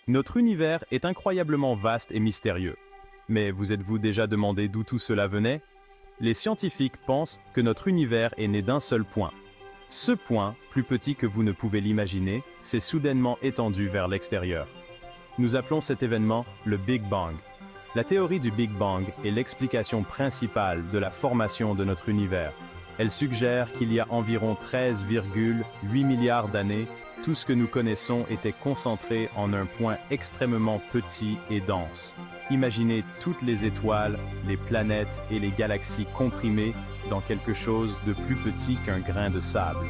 Notre univers est incroyablement vaste et mystérieux. Mais vous êtes-vous déjà demandé d'où tout cela venait? Les scientifiques pensent que notre univers est né d'un seul point. Ce point, plus petit que vous ne pouvez l'imaginer, s'est soudainement étendu vers l'extérieur. Nous appelons cet événement le Big Bang. La théorie du Big Bang est l'explication principale de la formation de notre univers. Elle suggère qu'il y a environ 13,8 milliards d'années, tout ce que nous connaissons était concentré en un point extrêmement petit et dense. Imaginez toutes les étoiles, les planètes et les galaxies comprimées dans quelque chose de plus petit qu'un grain de sable.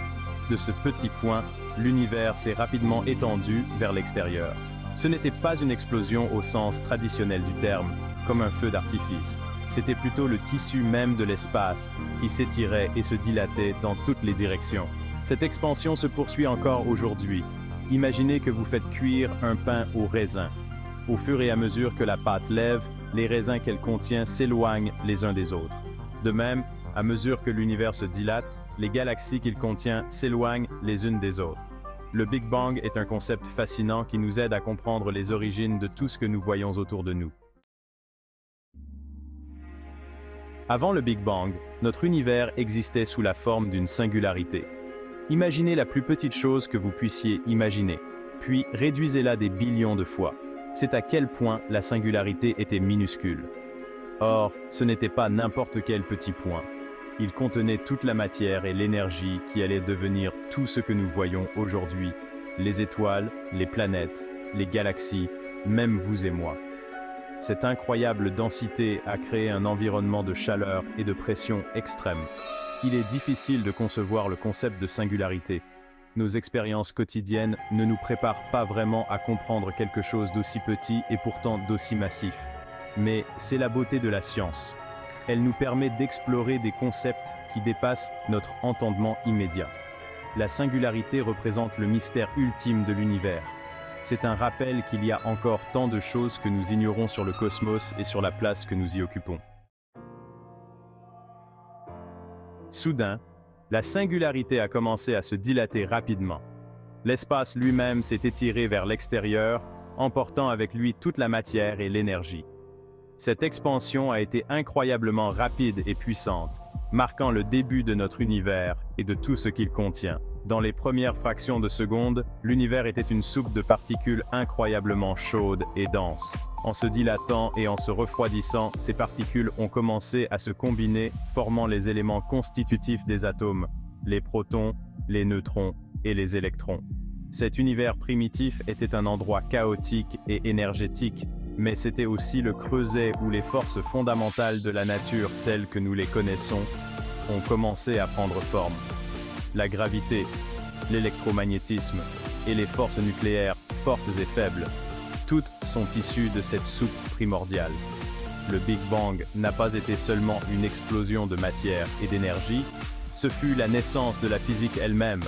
De ce petit point, l'univers s'est rapidement étendu vers l'extérieur. Ce n'était pas une explosion au sens traditionnel du terme, comme un feu d'artifice. C'était plutôt le tissu même de l'espace qui s'étirait et se dilatait dans toutes les directions. Cette expansion se poursuit encore aujourd'hui. Imaginez que vous faites cuire un pain au raisin. Au fur et à mesure que la pâte lève, les raisins qu'elle contient s'éloignent les uns des autres. De même, à mesure que l'univers se dilate, les galaxies qu'il contient s'éloignent les unes des autres. Le Big Bang est un concept fascinant qui nous aide à comprendre les origines de tout ce que nous voyons autour de nous. Avant le Big Bang, notre univers existait sous la forme d'une singularité. Imaginez la plus petite chose que vous puissiez imaginer, puis réduisez-la des billions de fois. C'est à quel point la singularité était minuscule. Or, ce n'était pas n'importe quel petit point. Il contenait toute la matière et l'énergie qui allait devenir tout ce que nous voyons aujourd'hui, les étoiles, les planètes, les galaxies, même vous et moi. Cette incroyable densité a créé un environnement de chaleur et de pression extrême. Il est difficile de concevoir le concept de singularité. Nos expériences quotidiennes ne nous préparent pas vraiment à comprendre quelque chose d'aussi petit et pourtant d'aussi massif. Mais c'est la beauté de la science. Elle nous permet d'explorer des concepts qui dépassent notre entendement immédiat. La singularité représente le mystère ultime de l'univers. C'est un rappel qu'il y a encore tant de choses que nous ignorons sur le cosmos et sur la place que nous y occupons. Soudain, la singularité a commencé à se dilater rapidement. L'espace lui-même s'est étiré vers l'extérieur, emportant avec lui toute la matière et l'énergie. Cette expansion a été incroyablement rapide et puissante, marquant le début de notre univers et de tout ce qu'il contient. Dans les premières fractions de seconde, l'univers était une soupe de particules incroyablement chaudes et denses. En se dilatant et en se refroidissant, ces particules ont commencé à se combiner, formant les éléments constitutifs des atomes, les protons, les neutrons et les électrons. Cet univers primitif était un endroit chaotique et énergétique, mais c'était aussi le creuset où les forces fondamentales de la nature telles que nous les connaissons ont commencé à prendre forme. La gravité, l'électromagnétisme et les forces nucléaires fortes et faibles, toutes sont issues de cette soupe primordiale. Le Big Bang n'a pas été seulement une explosion de matière et d'énergie, ce fut la naissance de la physique elle-même.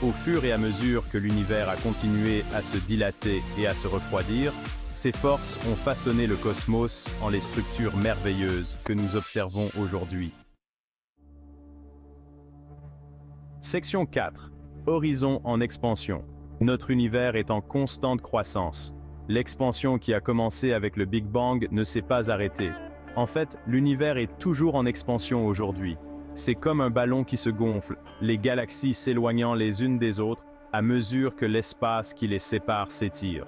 Au fur et à mesure que l'univers a continué à se dilater et à se refroidir, ces forces ont façonné le cosmos en les structures merveilleuses que nous observons aujourd'hui. Section 4. Horizon en expansion. Notre univers est en constante croissance. L'expansion qui a commencé avec le Big Bang ne s'est pas arrêtée. En fait, l'univers est toujours en expansion aujourd'hui. C'est comme un ballon qui se gonfle, les galaxies s'éloignant les unes des autres à mesure que l'espace qui les sépare s'étire.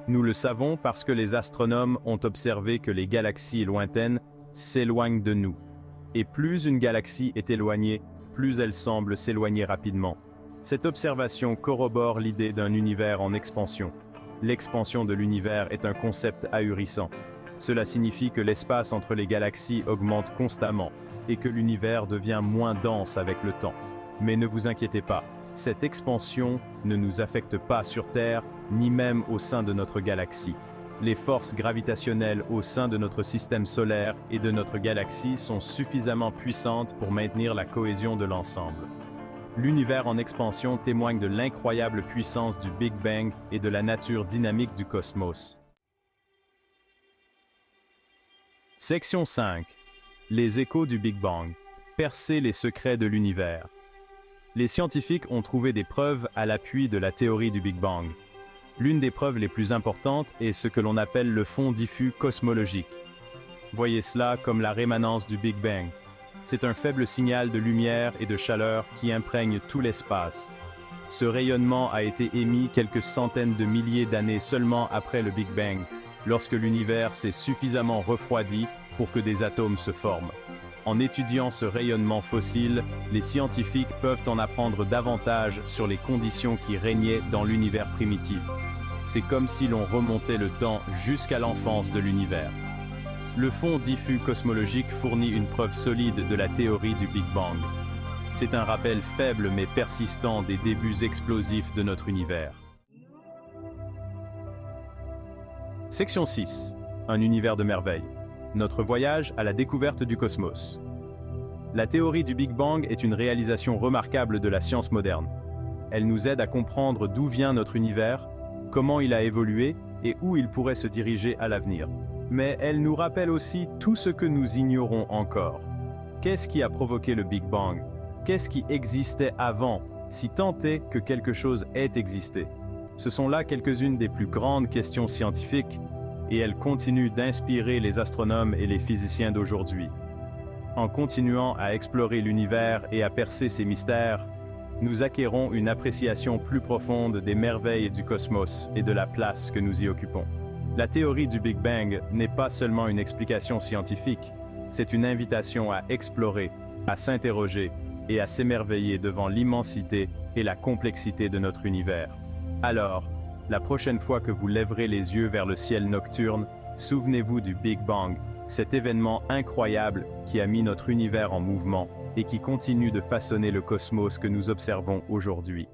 Nous le savons parce que les astronomes ont observé que les galaxies lointaines s'éloignent de nous. Et plus une galaxie est éloignée, plus elle semble s'éloigner rapidement. Cette observation corrobore l'idée d'un univers en expansion. L'expansion de l'univers est un concept ahurissant. Cela signifie que l'espace entre les galaxies augmente constamment et que l'univers devient moins dense avec le temps. Mais ne vous inquiétez pas, cette expansion ne nous affecte pas sur Terre, ni même au sein de notre galaxie. Les forces gravitationnelles au sein de notre système solaire et de notre galaxie sont suffisamment puissantes pour maintenir la cohésion de l'ensemble. L'univers en expansion témoigne de l'incroyable puissance du Big Bang et de la nature dynamique du cosmos. Section 5. Les échos du Big Bang. Percer les secrets de l'univers. Les scientifiques ont trouvé des preuves à l'appui de la théorie du Big Bang. L'une des preuves les plus importantes est ce que l'on appelle le fond diffus cosmologique. Voyez cela comme la rémanence du Big Bang. C'est un faible signal de lumière et de chaleur qui imprègne tout l'espace. Ce rayonnement a été émis quelques centaines de milliers d'années seulement après le Big Bang, lorsque l'univers s'est suffisamment refroidi pour que des atomes se forment. En étudiant ce rayonnement fossile, les scientifiques peuvent en apprendre davantage sur les conditions qui régnaient dans l'univers primitif. C'est comme si l'on remontait le temps jusqu'à l'enfance de l'univers. Le fond diffus cosmologique fournit une preuve solide de la théorie du Big Bang. C'est un rappel faible mais persistant des débuts explosifs de notre univers. Section 6. Un univers de merveilles. Notre voyage à la découverte du cosmos. La théorie du Big Bang est une réalisation remarquable de la science moderne. Elle nous aide à comprendre d'où vient notre univers, comment il a évolué et où il pourrait se diriger à l'avenir. Mais elle nous rappelle aussi tout ce que nous ignorons encore. Qu'est-ce qui a provoqué le Big Bang? Qu'est-ce qui existait avant, si tant est que quelque chose ait existé? Ce sont là quelques-unes des plus grandes questions scientifiques, et elles continuent d'inspirer les astronomes et les physiciens d'aujourd'hui. En continuant à explorer l'univers et à percer ses mystères, nous acquérons une appréciation plus profonde des merveilles du cosmos et de la place que nous y occupons. La théorie du Big Bang n'est pas seulement une explication scientifique, c'est une invitation à explorer, à s'interroger et à s'émerveiller devant l'immensité et la complexité de notre univers. Alors, la prochaine fois que vous lèverez les yeux vers le ciel nocturne, souvenez-vous du Big Bang, cet événement incroyable qui a mis notre univers en mouvement et qui continue de façonner le cosmos que nous observons aujourd'hui.